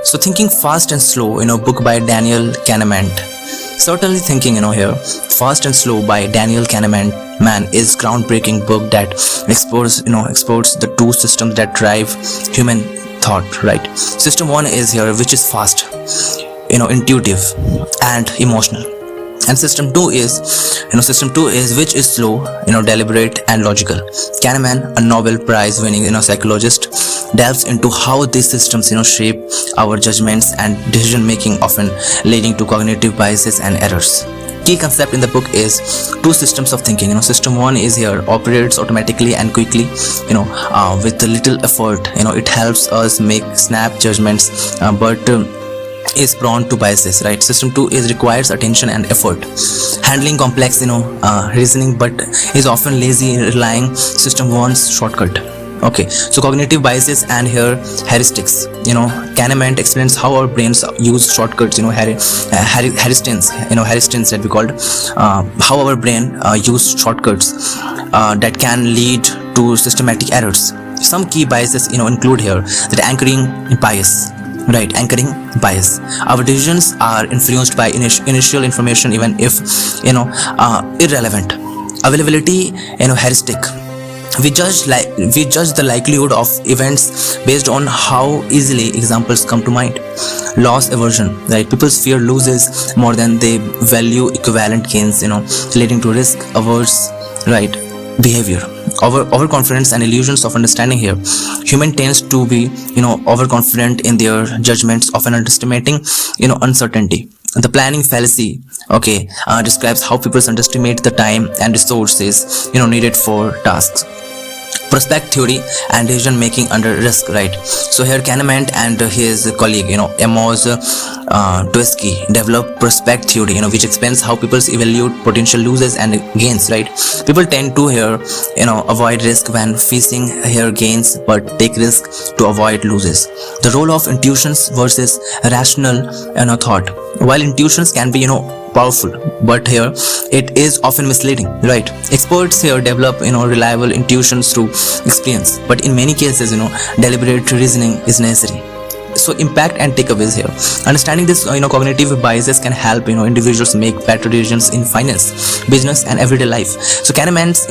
So thinking fast and slow, book by Daniel Kahneman. Certainly thinking, here, Fast and Slow by Daniel Kahneman is groundbreaking book that explores the two systems that drive human thought, right? System one is here, which is fast, intuitive and emotional. And system two is which is slow, deliberate and logical. Kahneman, a Nobel Prize winning psychologist, delves into how these systems shape our judgments and decision making, often leading to cognitive biases and errors. Key concept in the book is two systems of thinking. System one is here, operates automatically and quickly, with little effort. It helps us make snap judgments, but is prone to biases, right? System 2 is requires attention and effort, handling complex reasoning, but is often lazy, relying system 1's shortcut. Okay, so cognitive biases and here heuristics. Kahneman explains how our brains use shortcuts. Heuristics that we called, how our brain use shortcuts that can lead to systematic errors. Some key biases include here that anchoring bias. Right, anchoring bias. Our decisions are influenced by initial information, even if irrelevant. Availability, heuristic. We judge the likelihood of events based on how easily examples come to mind. Loss aversion, right? People's fear loses more than they value equivalent gains, leading to risk averse, right, behavior. Overconfidence and illusions of understanding here. Human tends to be overconfident in their judgments, often underestimating uncertainty. The planning fallacy, describes how people underestimate the time and resources needed for tasks. Prospect theory and decision making under risk, right? So here Kahneman and his colleague Amos Tversky developed prospect theory, which explains how people evaluate potential losses and gains, right? People tend to here avoid risk when facing here gains, but take risk to avoid losses. The role of intuitions versus rational thought. While intuitions can be powerful, but here it is often misleading, right? Experts here develop reliable intuitions through experience, but in many cases deliberate reasoning is necessary. So impact and takeaways here. Understanding this cognitive biases can help individuals make better decisions in finance, business and everyday life. So Kahneman's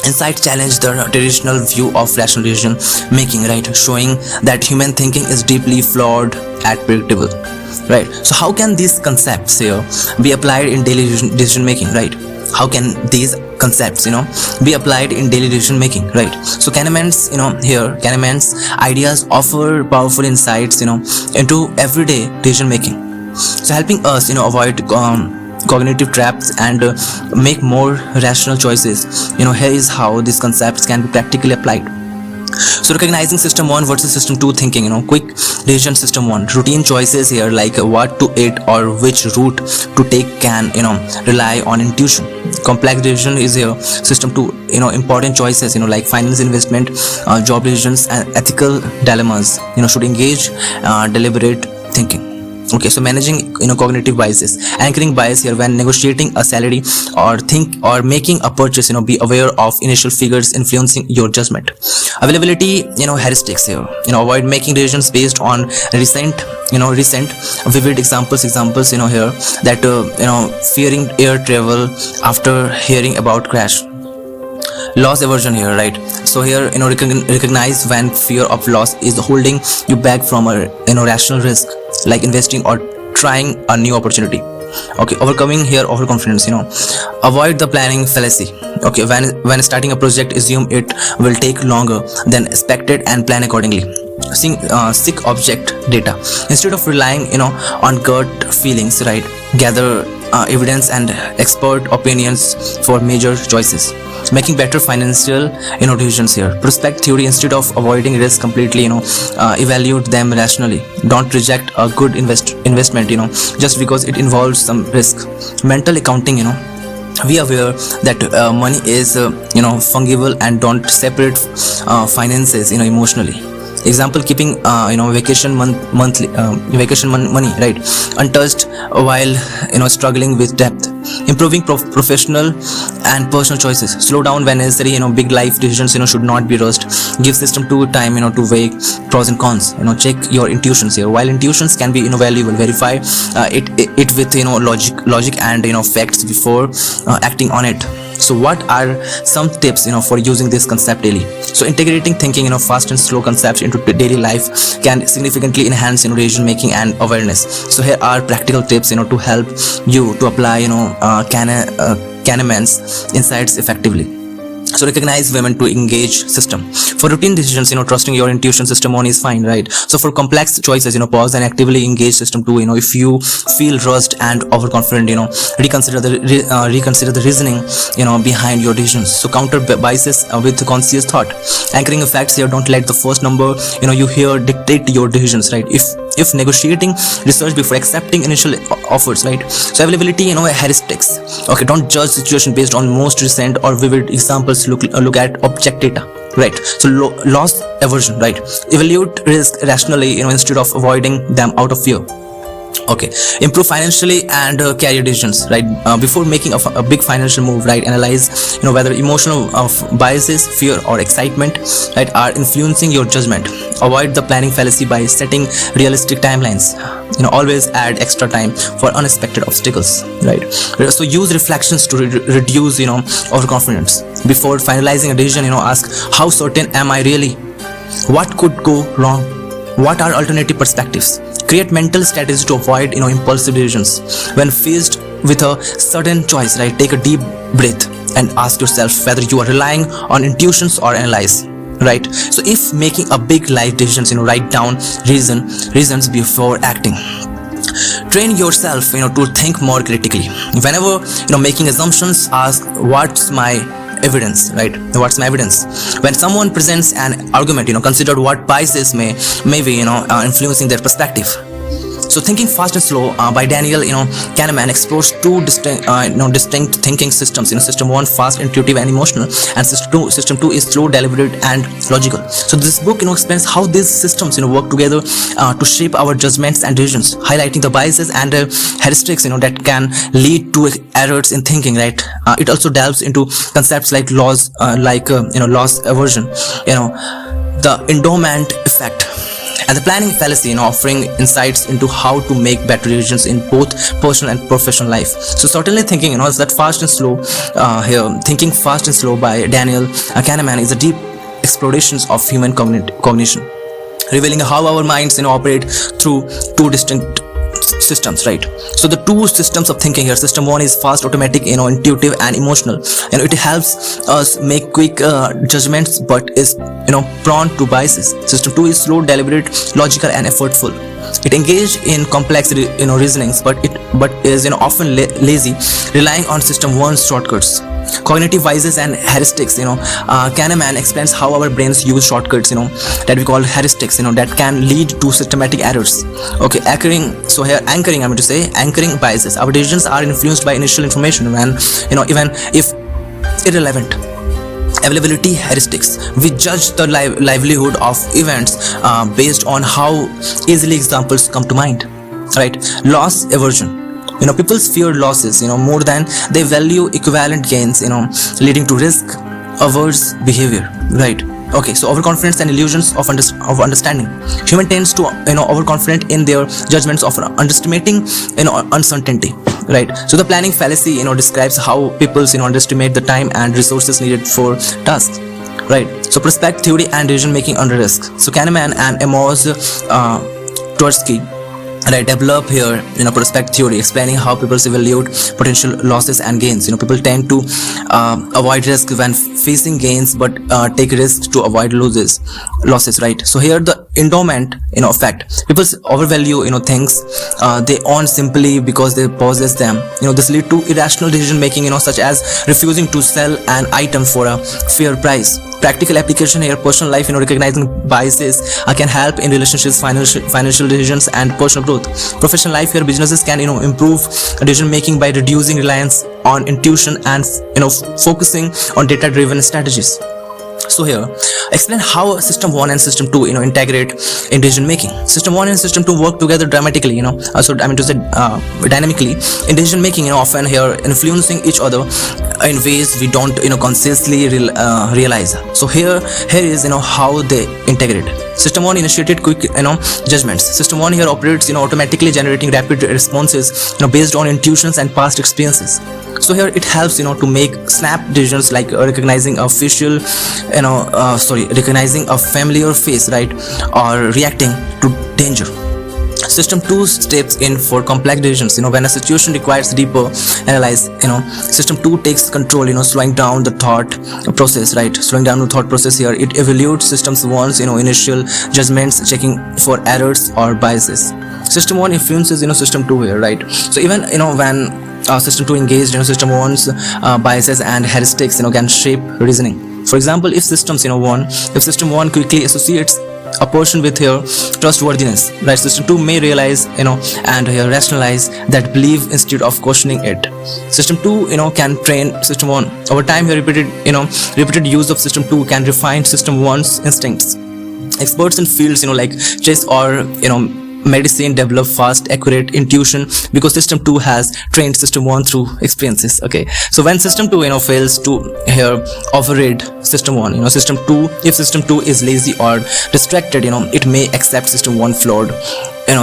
insight challenge the traditional view of rational decision making, right? Showing that human thinking is deeply flawed and predictable. Right. So how can these concepts here be applied in daily decision making, right? How can these concepts be applied in daily decision making, right? So Kahneman's ideas offer powerful insights into everyday decision making, so helping us avoid cognitive traps and make more rational choices. Here is how these concepts can be practically applied. So recognizing system 1 versus system 2 thinking, quick decision. System 1, routine choices here like what to eat or which route to take can rely on intuition. Complex decision is here system 2, important choices like finance, investment, job decisions and ethical dilemmas should engage deliberate thinking. Okay, so managing cognitive biases. Anchoring bias here, when negotiating a salary or making a purchase, be aware of initial figures influencing your judgment. Availability, heuristics here, avoid making decisions based on recent vivid examples here that fearing air travel after hearing about crash. Loss aversion here, right? So here recognize when fear of loss is holding you back from a rational risk like investing or trying a new opportunity. Okay, overcoming here overconfidence. Avoid the planning fallacy. Okay, when starting a project, assume it will take longer than expected and plan accordingly. Seek object data instead of relying on gut feelings, right? Gather evidence and expert opinions for major choices. Making better financial decisions here. Prospect theory, instead of avoiding risk completely, evaluate them rationally. Don't reject a good investment just because it involves some risk. Mental accounting, be aware that money is fungible and don't separate finances emotionally. Example, keeping vacation money, right, untouched while struggling with debt. Improving professional and personal choices. Slow down when necessary. Big life decisions should not be rushed. Give system to time to weigh pros and cons. Check your intuitions here. While intuitions can be valuable, verify it with logic and facts before acting on it. So what are some tips for using this concept daily? So integrating thinking fast and slow concepts into daily life can significantly enhance decision making and awareness. So here are practical tips to help you to apply Kahneman's insights effectively. So recognize women to engage system. For routine decisions, trusting your intuition, system 1 is fine, right? So for complex choices, pause and actively engage system 2. If you feel rushed and overconfident, reconsider the reasoning, behind your decisions. So counter biases with conscious thought. Anchoring effects here, don't let the first number, you hear dictate your decisions, right? If negotiating, research before accepting initial offers, right? So availability, heuristics. Okay, don't judge situation based on most recent or vivid examples. Look at object data, right? So loss aversion, right? Evaluate risk rationally, instead of avoiding them out of fear. Okay, improve financially and career decisions, right? Before making a big financial move, right, analyze whether emotional biases, fear or excitement, right, are influencing your judgment. Avoid the planning fallacy by setting realistic timelines. Always add extra time for unexpected obstacles, right? So use reflections to reduce overconfidence. Before finalizing a decision, ask, how certain am I really? What could go wrong? What are alternative perspectives? Create mental strategies to avoid impulsive decisions. When faced with a certain choice, right, take a deep breath and ask yourself whether you are relying on intuitions or analyze, right? So if making a big life decisions, write down reasons before acting. Train yourself to think more critically. Whenever making assumptions, ask, what's my evidence, right? What's my evidence? When someone presents an argument, consider what biases may be influencing their perspective. So Thinking Fast and Slow by Daniel Kahneman explores two distinct thinking systems. System 1, fast, intuitive and emotional, and system 2 is slow, deliberate and logical. So this book explains how these systems work together to shape our judgments and decisions, highlighting the biases and heuristics that can lead to errors in thinking, right? It also delves into concepts like loss aversion, the endowment effect and the planning fallacy, offering insights into how to make better decisions in both personal and professional life. So certainly thinking, is that fast and slow here. Thinking Fast and Slow by Daniel Kahneman is a deep exploration of human cognition, revealing how our minds operate through two distinct systems, right? So the two systems of thinking here, system 1 is fast, automatic, intuitive and emotional, it helps us make quick judgments but is prone to biases. System 2 is slow, deliberate, logical and effortful. It engages in complex reasonings but is often lazy, relying on system 1's shortcuts. Cognitive biases and heuristics. Kahneman explains how our brains use shortcuts, that we call heuristics, that can lead to systematic errors. Okay, anchoring biases. Our decisions are influenced by initial information when, even if irrelevant. Availability heuristics. We judge the livelihood of events based on how easily examples come to mind, right? Loss aversion. People fear losses, more than they value equivalent gains, leading to risk averse behavior, right? Okay, so overconfidence and illusions of understanding. Human tends to overconfident in their judgments of underestimating uncertainty, right? So the planning fallacy describes how people underestimate the time and resources needed for tasks, right? So prospect theory and decision making under risk. So Kahneman and Amos Tversky, right, develop here prospect theory, explaining how people evaluate potential losses and gains. People tend to avoid risk when facing gains but take risks to avoid losses, right? So here the endowment effect. People overvalue things they own simply because they possess them. This lead to irrational decision making, such as refusing to sell an item for a fair price. Practical application here, personal life, recognizing biases can help in relationships, financial decisions and personal growth. Professional life here, businesses can improve decision making by reducing reliance on intuition and focusing on data driven strategies. So here, explain how system 1 and system 2 integrate in decision making. System 1 and system 2 work together dramatically, dynamically in decision making, often here influencing each other in ways we don't consciously realize. So here is how they integrate. System 1 initiated quick judgments. System 1 here operates automatically, generating rapid responses based on intuitions and past experiences. So here it helps to make snap decisions, like recognizing a recognizing a familiar face, right, or reacting to danger. System 2 steps in for complex decisions. When a situation requires deeper analysis, system 2 takes control, slowing down the thought process, right? Slowing down the thought process here. It evaluates systems 1's, initial judgments, checking for errors or biases. System 1 influences, system 2 here, right? So even, when system 2 engaged, system 1's biases and heuristics, can shape reasoning. For example, if system 1 quickly associates a person with her trustworthiness, right, system 2 may realize and rationalize that belief instead of questioning it. System 2 can train system 1 over time. Here repeated use of system 2 can refine system 1's instincts. Experts in fields like chess or medicine develop fast, accurate intuition because system 2 has trained system 1 through experiences. Okay, so when system 2 fails to override system 1, if system 2 is lazy or distracted, it may accept system 1 flawed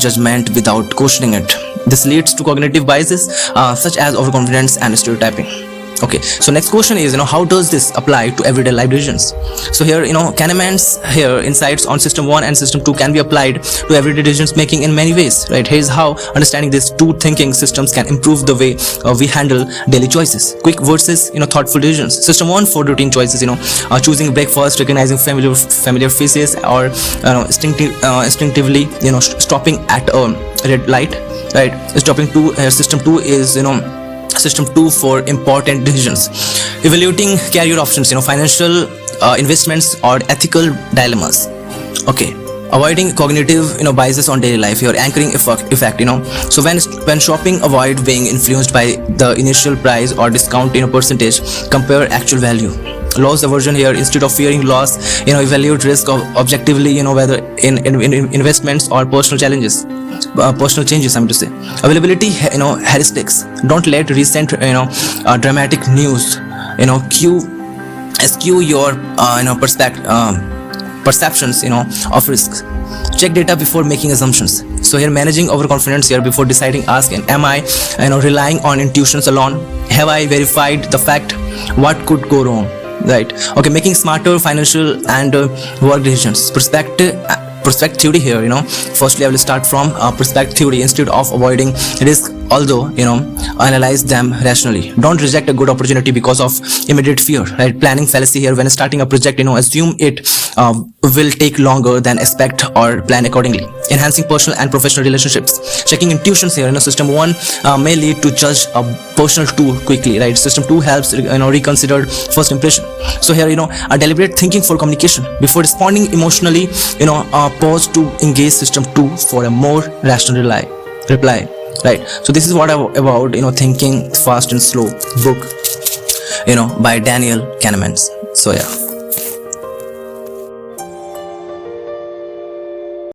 judgment without questioning it. This leads to cognitive biases such as overconfidence and stereotyping. Okay, so next question is how does this apply to everyday life decisions? So here Kahneman's insights on system 1 and system 2 can be applied to everyday decisions making in many ways, right? Here's how understanding these two thinking systems can improve the way we handle daily choices. Quick versus thoughtful decisions. System 1 for routine choices, choosing breakfast, recognizing familiar faces, or instinctively stopping at a red light, right? System 2 is system 2 for important decisions, evaluating career options, financial investments or ethical dilemmas. Okay, avoiding cognitive biases on daily life, your anchoring effect. So when shopping, avoid being influenced by the initial price or discount percentage, compare actual value. Loss aversion here, instead of fearing loss, evaluate risk objectively, whether in investments or personal changes, I'm to say. Availability, heuristics. Don't let recent dramatic news skew your perceptions of risks. Check data before making assumptions. So here managing overconfidence here, before deciding, ask, am I relying on intuitions alone? Have I verified the fact? What could go wrong? Right. Okay, making smarter financial and work decisions. Perspective theory here, firstly I will start from perspective theory. Instead of avoiding risk, although analyze them rationally. Don't reject a good opportunity because of immediate fear, right? Planning fallacy here, when starting a project, assume it will take longer than expect or plan accordingly. Enhancing personal and professional relationships. Checking intuitions here, system 1 may lead to judge a personal 2 quickly, right? System 2 helps reconsider first impression. So here a deliberate thinking for communication. Before responding emotionally, pause to engage system 2 for a more rational reply, right? So this is what about Thinking Fast and Slow book by Daniel Kahneman. So yeah.